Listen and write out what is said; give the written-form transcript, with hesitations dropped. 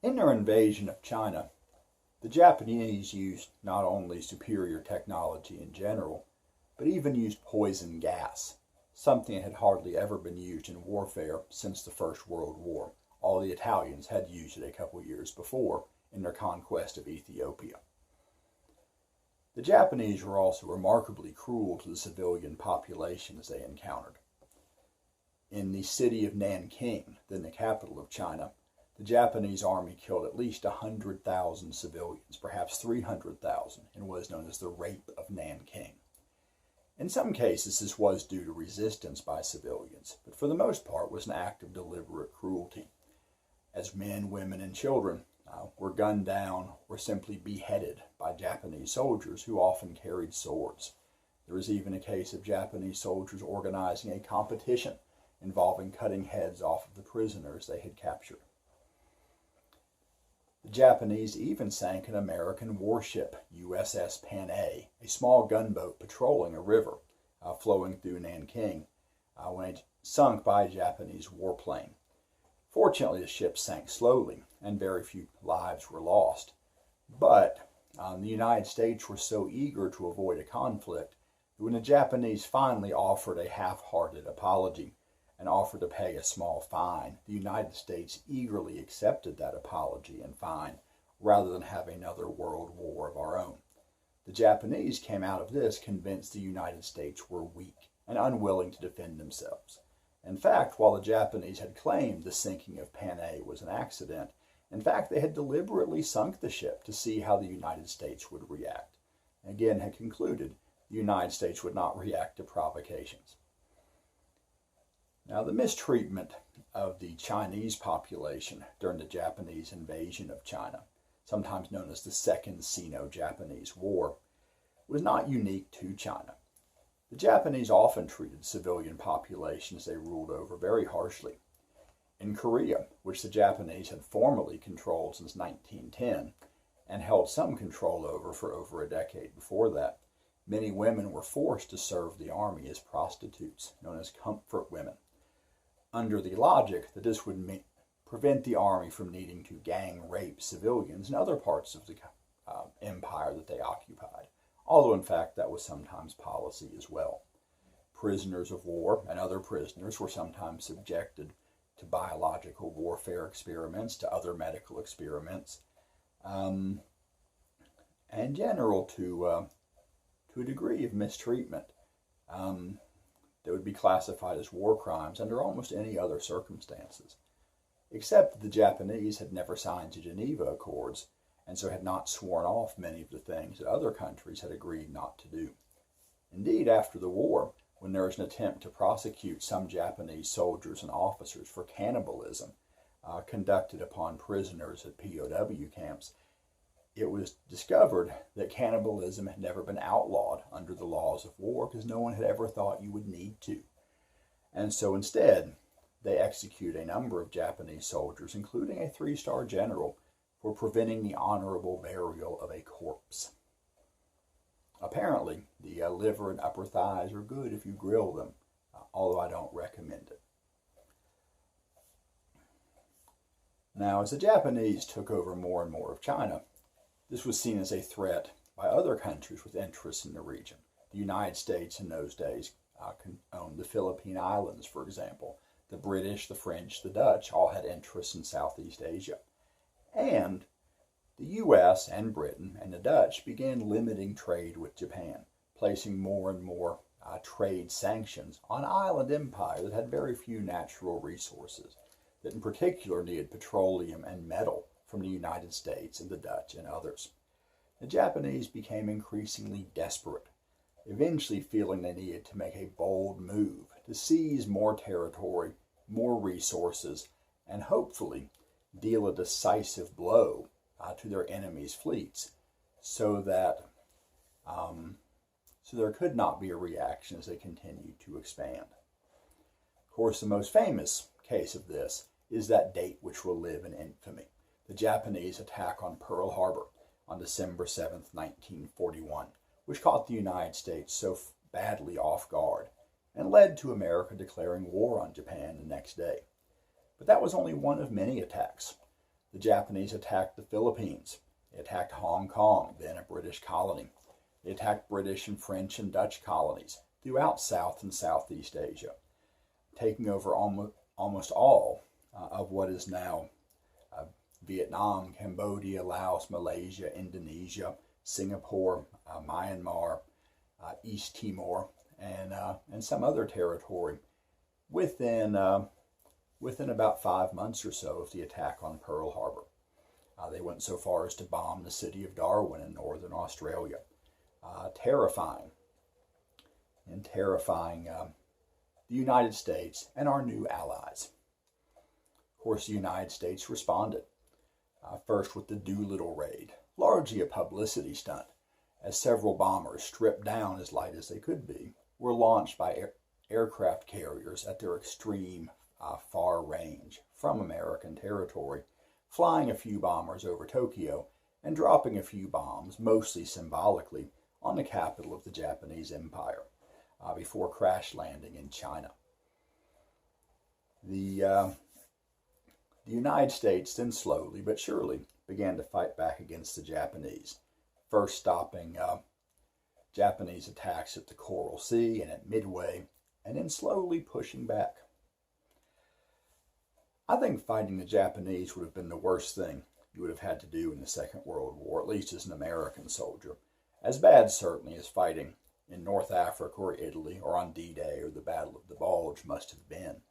In their invasion of China, the Japanese used not only superior technology in general, but even used poison gas, something that had hardly ever been used in warfare since the First World War. All the Italians had used it a couple years before in their conquest of Ethiopia. The Japanese were also remarkably cruel to the civilian populations they encountered. In the city of Nanking, then the capital of China, the Japanese army killed at least 100,000 civilians, perhaps 300,000, in what is known as the Rape of Nanking. In some cases, this was due to resistance by civilians, but for the most part was an act of deliberate cruelty, as men, women, and children were gunned down or simply beheaded by Japanese soldiers who often carried swords. There was even a case of Japanese soldiers organizing a competition involving cutting heads off of the prisoners they had captured. The Japanese even sank an American warship, USS Panay, a small gunboat patrolling a river flowing through Nanking, when it sunk by a Japanese warplane. Fortunately, the ship sank slowly, and very few lives were lost. But the United States were so eager to avoid a conflict that when the Japanese finally offered a half-hearted apology and offered to pay a small fine, the United States eagerly accepted that apology and fine rather than have another world war of our own. The Japanese came out of this convinced the United States were weak and unwilling to defend themselves. In fact, while the Japanese had claimed the sinking of Panay was an accident, in fact, they had deliberately sunk the ship to see how the United States would react. And again, had concluded the United States would not react to provocations. Now, the mistreatment of the Chinese population during the Japanese invasion of China, sometimes known as the Second Sino-Japanese War, was not unique to China. The Japanese often treated civilian populations they ruled over very harshly. In Korea, which the Japanese had formally controlled since 1910 and held some control over for over a decade before that, many women were forced to serve the army as prostitutes, known as comfort women, under the logic that this would prevent the army from needing to gang rape civilians in other parts of the empire that they occupied, although in fact that was sometimes policy as well. Prisoners of war and other prisoners were sometimes subjected to biological warfare experiments, to other medical experiments, and in general to a degree of mistreatment that would be classified as war crimes under almost any other circumstances, except that the Japanese had never signed the Geneva Accords and so had not sworn off many of the things that other countries had agreed not to do. Indeed, after the war, when there was an attempt to prosecute some Japanese soldiers and officers for cannibalism conducted upon prisoners at POW camps, it was discovered that cannibalism had never been outlawed under the laws of war because no one had ever thought you would need to. And so instead, they executed a number of Japanese soldiers, including a 3-star general, for preventing the honorable burial of a corpse. Apparently, the liver and upper thighs are good if you grill them, although I don't recommend it. Now, as the Japanese took over more and more of China, this was seen as a threat by other countries with interests in the region. The United States in those days owned the Philippine Islands, for example. The British, the French, the Dutch all had interests in Southeast Asia. And the U.S. and Britain and the Dutch began limiting trade with Japan, placing more and more trade sanctions on an island empire that had very few natural resources, that in particular needed petroleum and metal from the United States and the Dutch and others. The Japanese became increasingly desperate, eventually feeling they needed to make a bold move to seize more territory, more resources, and hopefully deal a decisive blow to their enemies' fleets so that there could not be a reaction as they continued to expand. Of course, the most famous case of this is that date which will live in infamy, the Japanese attack on Pearl Harbor on December 7th, 1941, which caught the United States so badly off guard and led to America declaring war on Japan the next day. But that was only one of many attacks. The Japanese attacked the Philippines. They attacked Hong Kong, then a British colony. They attacked British and French and Dutch colonies throughout South and Southeast Asia, taking over almost all of what is now Vietnam, Cambodia, Laos, Malaysia, Indonesia, Singapore, Myanmar, East Timor, and some other territory within about 5 months or so of the attack on Pearl Harbor. They went so far as to bomb the city of Darwin in northern Australia, terrifying the United States and our new allies. Of course, the United States responded, first with the Doolittle raid, largely a publicity stunt, as several bombers, stripped down as light as they could be, were launched by aircraft carriers at their extreme far range from American territory, flying a few bombers over Tokyo and dropping a few bombs, mostly symbolically, on the capital of the Japanese Empire, before crash landing in China. The United States then slowly but surely began to fight back against the Japanese, first stopping Japanese attacks at the Coral Sea and at Midway, and then slowly pushing back. I think fighting the Japanese would have been the worst thing you would have had to do in the Second World War, at least as an American soldier. As bad, certainly, as fighting in North Africa or Italy or on D-Day or the Battle of the Bulge must have been.